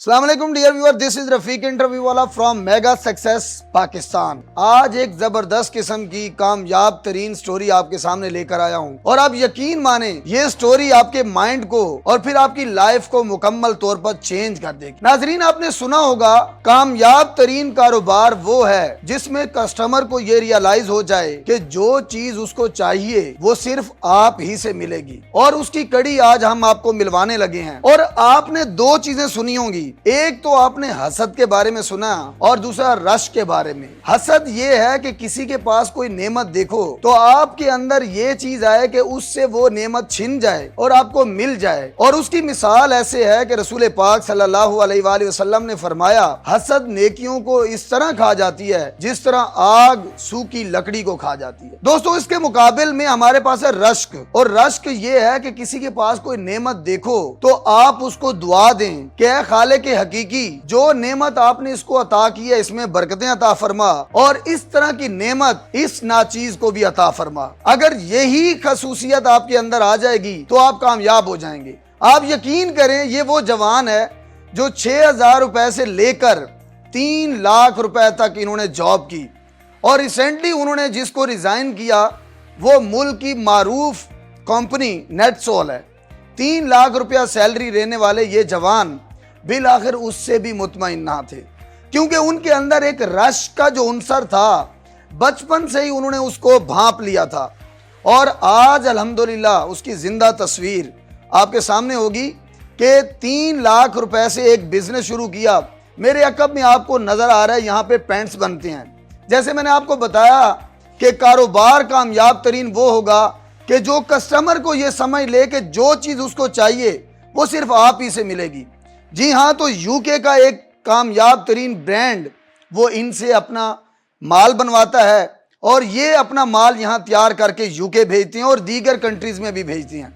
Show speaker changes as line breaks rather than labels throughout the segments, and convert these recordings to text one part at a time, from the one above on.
السلام علیکم ڈیئر ویور، دس از رفیق انٹرویو والا فرام میگا سکسیس پاکستان۔ آج ایک زبردست قسم کی کامیاب ترین سٹوری آپ کے سامنے لے کر آیا ہوں، اور آپ یقین مانیں یہ سٹوری آپ کے مائنڈ کو اور پھر آپ کی لائف کو مکمل طور پر چینج کر دے گی۔ ناظرین، آپ نے سنا ہوگا کامیاب ترین کاروبار وہ ہے جس میں کسٹمر کو یہ ریئلائز ہو جائے کہ جو چیز اس کو چاہیے وہ صرف آپ ہی سے ملے گی، اور اس کی کڑی آج ہم آپ کو ملوانے لگے ہیں۔ اور آپ نے دو چیزیں سنی ہوں گی، ایک تو آپ نے حسد کے بارے میں سنا اور دوسرا رش کے بارے میں۔ حسد یہ ہے کہ کسی کے پاس کوئی نعمت دیکھو تو آپ کے اندر یہ چیز آئے کہ اس سے وہ نعمت چھن جائے اور آپ کو مل جائے، اور اس کی مثال ایسے ہے کہ رسول پاک صلی اللہ علیہ وآلہ وسلم نے فرمایا حسد نیکیوں کو اس طرح کھا جاتی ہے جس طرح آگ سوکھی لکڑی کو کھا جاتی ہے۔ دوستو، اس کے مقابل میں ہمارے پاس ہے رشک، اور رشک یہ ہے کہ کسی کے پاس کوئی نعمت دیکھو تو آپ اس کو دعا دیں کہ اے خالق حقیقی، جو نعمت آپ نے اس کو عطا کی ہے اس میں برکتیں عطا فرما، اور اس طرح کی نعمت اس ناچیز کو بھی عطا فرما۔ اگر یہی خصوصیت آپ کے اندر آ جائے گی تو آپ کامیاب ہو جائیں گے۔ آپ یقین کریں، یہ وہ جوان ہے جو 6,000 روپے سے لے کر 3 لاکھ روپے تک انہوں نے جاب کی، اور ریسنٹلی انہوں نے جس کو ریزائن کیا وہ ملک کی معروف کمپنی نیٹ سول ہے۔ 3 لاکھ روپیہ سیلری لینے والے یہ جوان بالآخر اس سے بھی مطمئن نہ تھے، کیونکہ ان کے اندر ایک رش کا جو عنصر تھا بچپن سے ہی انہوں نے اس کو بھانپ لیا تھا، اور آج الحمدللہ اس کی زندہ تصویر آپ کے سامنے ہوگی کہ 3 لاکھ روپے سے ایک بزنس شروع کیا۔ میرے عقب میں آپ کو نظر آ رہا ہے یہاں پہ پینٹس بنتے ہیں۔ جیسے میں نے آپ کو بتایا کہ کاروبار کامیاب ترین وہ ہوگا کہ جو کسٹمر کو یہ سمجھ لے کہ جو چیز اس کو چاہیے وہ صرف آپ ہی سے ملے گی۔ جی ہاں، تو یو کے کا ایک کامیاب ترین برانڈ وہ ان سے اپنا مال بنواتا ہے، اور یہ اپنا مال یہاں تیار کر کے یو کے بھیجتے ہیں اور دیگر کنٹریز میں بھی بھیجتے ہیں۔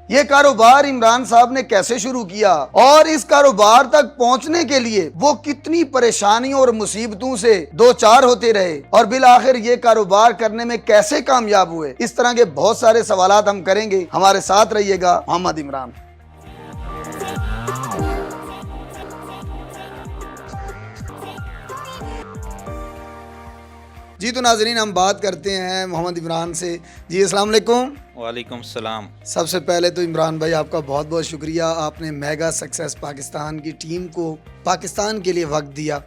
یہ کاروبار عمران صاحب نے کیسے شروع کیا اور اس کاروبار تک پہنچنے کے لیے وہ کتنی پریشانیوں اور مصیبتوں سے دو چار ہوتے رہے، اور بالآخر یہ کاروبار کرنے میں کیسے کامیاب ہوئے، اس طرح کے بہت سارے سوالات ہم کریں گے۔ ہمارے ساتھ رہیے گا محمد عمران۔ جی تو ناظرین، ہم بات کرتے ہیں محمد عمران سے۔ جی السلام علیکم۔
وعلیکم السلام۔
سب سے پہلے تو عمران بھائی آپ کا بہت بہت شکریہ، آپ نے میگا سکسیس پاکستان کی ٹیم کو پاکستان کے لیے وقت دیا۔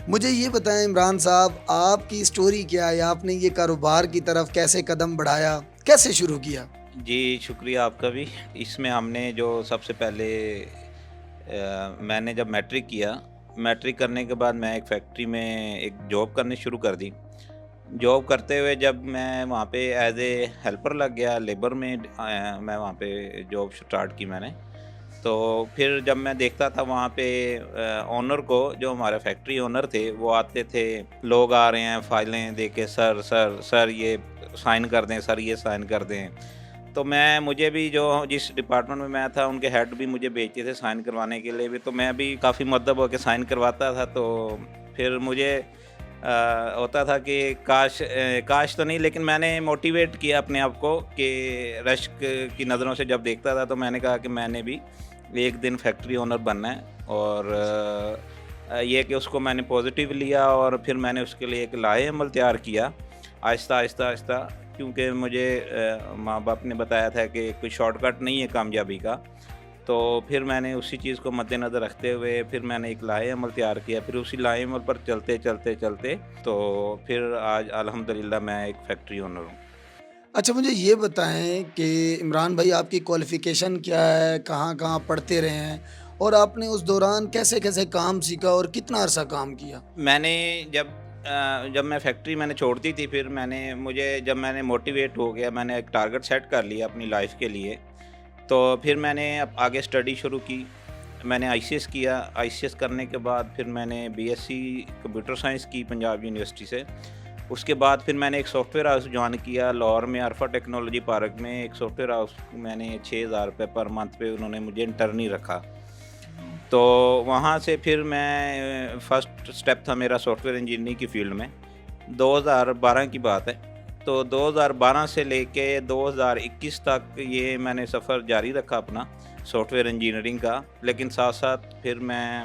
مجھے یہ بتائیں عمران صاحب، آپ کی سٹوری کیا ہے؟ آپ نے یہ کاروبار کی طرف کیسے قدم بڑھایا، کیسے شروع کیا؟
جی شکریہ آپ کا بھی۔ اس میں ہم نے جو سب سے پہلے میں نے جب میٹرک کیا، میٹرک کرنے کے بعد میں ایک فیکٹری میں ایک جاب کرنی شروع کر دی۔ جاب کرتے ہوئے جب میں وہاں پہ ایز اے ہیلپر لگ گیا لیبر میں، میں وہاں پہ جاب سٹارٹ کی میں نے۔ تو پھر جب میں دیکھتا تھا وہاں پہ اونر کو، جو ہمارے فیکٹری اونر تھے، وہ آتے تھے، لوگ آ رہے ہیں فائلیں دے کے، سر یہ سائن کر دیں، سر یہ سائن کر دیں۔ تو مجھے بھی جو جس ڈپارٹمنٹ میں تھا ان کے ہیڈ بھی مجھے بھیجتے تھے سائن کروانے کے لیے بھی، تو میں بھی کافی مؤدب ہو کے سائن کرواتا تھا۔ تو پھر مجھے ہوتا تھا کہ کاش تو نہیں، لیکن میں نے موٹیویٹ کیا اپنے آپ کو کہ رشک کی نظروں سے جب دیکھتا تھا تو میں نے کہا کہ میں نے بھی ایک دن فیکٹری اونر بننا ہے، اور یہ کہ اس کو میں نے پازیٹیو لیا، اور پھر میں نے اس کے لیے ایک لائحہ عمل تیار کیا آہستہ آہستہ، کیونکہ مجھے ماں باپ نے بتایا تھا کہ کوئی شارٹ کٹ نہیں ہے کامیابی کا۔ تو پھر میں نے اسی چیز کو مد نظر رکھتے ہوئے پھر میں نے ایک لائحہ عمل تیار کیا، پھر اسی لائحہ عمل پر چلتے تو پھر آج الحمدللہ میں ایک فیکٹری اونر ہوں۔
اچھا، مجھے یہ بتائیں کہ عمران بھائی آپ کی کوالیفیکیشن کیا ہے، کہاں کہاں پڑھتے رہے ہیں، اور آپ نے اس دوران کیسے کیسے کام سیکھا اور کتنا عرصہ کام کیا؟
میں نے جب میں فیکٹری میں نے چھوڑ دی تھی، پھر جب میں نے موٹیویٹ ہو گیا، میں نے ایک ٹارگٹ سیٹ کر لیا اپنی لائف کے لیے، تو پھر میں نے آگے اسٹڈی شروع کی۔ میں نے آئی سی ایس کیا، آئی سی ایس کرنے کے بعد پھر میں نے B S C computer science کی پنجاب یونیورسٹی سے۔ اس کے بعد پھر میں نے ایک سافٹ ویئر ہاؤس جوائن کیا لاہور میں، عرفہ ٹیکنالوجی پارک میں ایک سافٹ ویئر ہاؤس۔ میں نے 6,000 روپے پر منتھ پہ انہوں نے مجھے انٹرنی رکھا۔ تو وہاں سے پھر میں فرسٹ سٹیپ تھا میرا سافٹ ویئر انجینئرنگ کی فیلڈ میں، 2012 کی بات ہے۔ تو 2012 سے لے کے 2021 تک یہ میں نے سفر جاری رکھا اپنا سافٹ ویئر انجینئرنگ کا، لیکن ساتھ ساتھ پھر میں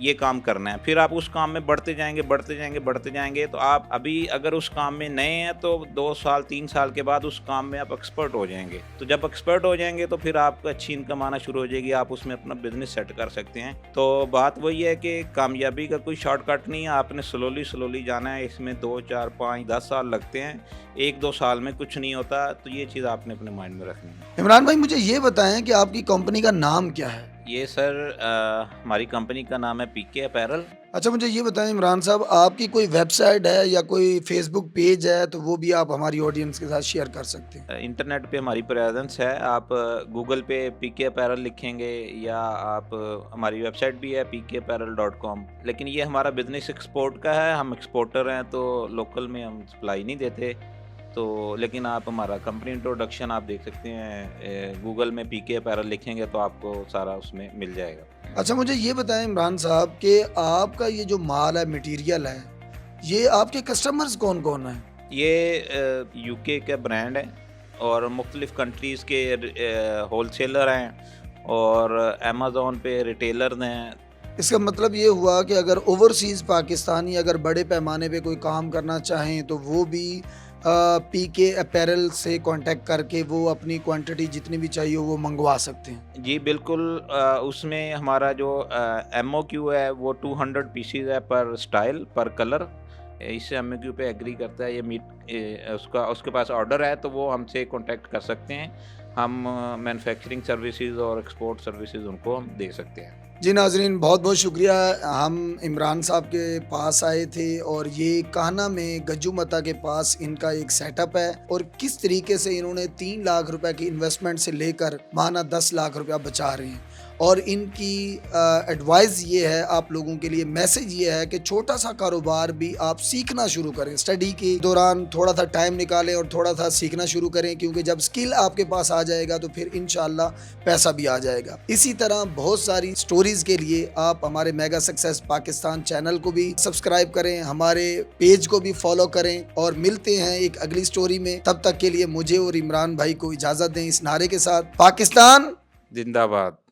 یہ کام کرنا ہے, پھر آپ اس کام میں بڑھتے جائیں گے. تو آپ ابھی اگر اس کام میں نئے ہیں تو 2 سال 3 سال کے بعد اس کام میں آپ ایکسپرٹ ہو جائیں گے. تو جب ایکسپرٹ ہو جائیں گے تو پھر آپ کو اچھی انکم آنا شروع ہو جائے گی, آپ اس میں اپنا بزنس سیٹ کر سکتے ہیں. تو بات وہی ہے کہ کامیابی کا کوئی شارٹ کٹ نہیں ہے, آپ نے سلولی جانا ہے. اس میں 2 4 5 10 سال لگتے ہیں, 1-2 سال میں کچھ نہیں ہوتا. تو یہ چیز آپ نے اپنے مائنڈ میں رکھنی ہے.
عمران بھائی مجھے یہ بتائیں کہ آپ کی کمپنی کا نام کیا ہے؟
یہ سر ہماری کمپنی کا نام ہے پی کے اپیرل.
اچھا مجھے یہ بتائیں عمران صاحب، آپ کی کوئی ویب سائٹ ہے یا کوئی فیس بک پیج ہے تو وہ بھی آپ ہماری آڈینس کے ساتھ شیئر کر سکتے ہیں؟
انٹرنیٹ پہ ہماری پریزنس ہے, آپ گوگل پہ پی کے اپیرل لکھیں گے یا آپ ہماری ویب سائٹ بھی ہے pkapparel.com. لیکن یہ ہمارا بزنس ایکسپورٹ کا ہے, ہم ایکسپورٹر ہیں تو لوکل میں ہم سپلائی نہیں دیتے. تو لیکن آپ ہمارا کمپنی انٹروڈکشن آپ دیکھ سکتے ہیں, گوگل میں پی کے اپیرل لکھیں گے تو آپ کو سارا اس میں مل جائے گا.
اچھا مجھے یہ بتائیں عمران صاحب کہ آپ کا یہ جو مال ہے، مٹیریل ہے، یہ آپ کے کسٹمرز کون کون ہیں؟
یہ یو کے کا برانڈ ہے اور مختلف کنٹریز کے ہول سیلر ہیں اور امیزون پہ ریٹیلر ہیں.
اس کا مطلب یہ ہوا کہ اگر اوورسیز پاکستانی اگر بڑے پیمانے پہ کوئی کام کرنا چاہیں تو وہ بھی پی کے اپیرل سے کانٹیکٹ کر کے وہ اپنی کوانٹٹی جتنی بھی چاہیے وہ منگوا سکتے ہیں؟
جی بالکل, اس میں ہمارا جو ایم او کیو ہے وہ 200 پیسز ہے پر سٹائل پر کلر. اس سے ایم او کیو پہ ایگری کرتا ہے, یہ میٹ اس کے پاس آرڈر ہے تو وہ ہم سے کانٹیکٹ کر سکتے ہیں. ہم مینوفیکچرنگ سروسز اور ایکسپورٹ سروسز ان کو ہم دے سکتے ہیں.
جی ناظرین بہت بہت شکریہ. ہم عمران صاحب کے پاس آئے تھے اور یہ کانا میں گجو متا کے پاس ان کا ایک سیٹ اپ ہے اور کس طریقے سے انہوں نے 3 لاکھ روپے کی انویسٹمنٹ سے لے کر ماہانہ 10 لاکھ روپیہ بچا رہے ہیں. اور ان کی ایڈوائز یہ ہے آپ لوگوں کے لیے, میسج یہ ہے کہ چھوٹا سا کاروبار بھی آپ سیکھنا شروع کریں. اسٹڈی کے دوران تھوڑا سا ٹائم نکالیں اور تھوڑا سا سیکھنا شروع کریں, کیونکہ جب اسکل آپ کے پاس آ جائے گا تو پھر انشاءاللہ پیسہ بھی آ جائے گا. اسی طرح بہت ساری سٹوریز کے لیے آپ ہمارے میگا سکسیس پاکستان چینل کو بھی سبسکرائب کریں, ہمارے پیج کو بھی فالو کریں, اور ملتے ہیں ایک اگلی سٹوری میں. تب تک کے لیے مجھے اور عمران بھائی کو اجازت دیں اس نعرے کے ساتھ, پاکستان
زندہ باد.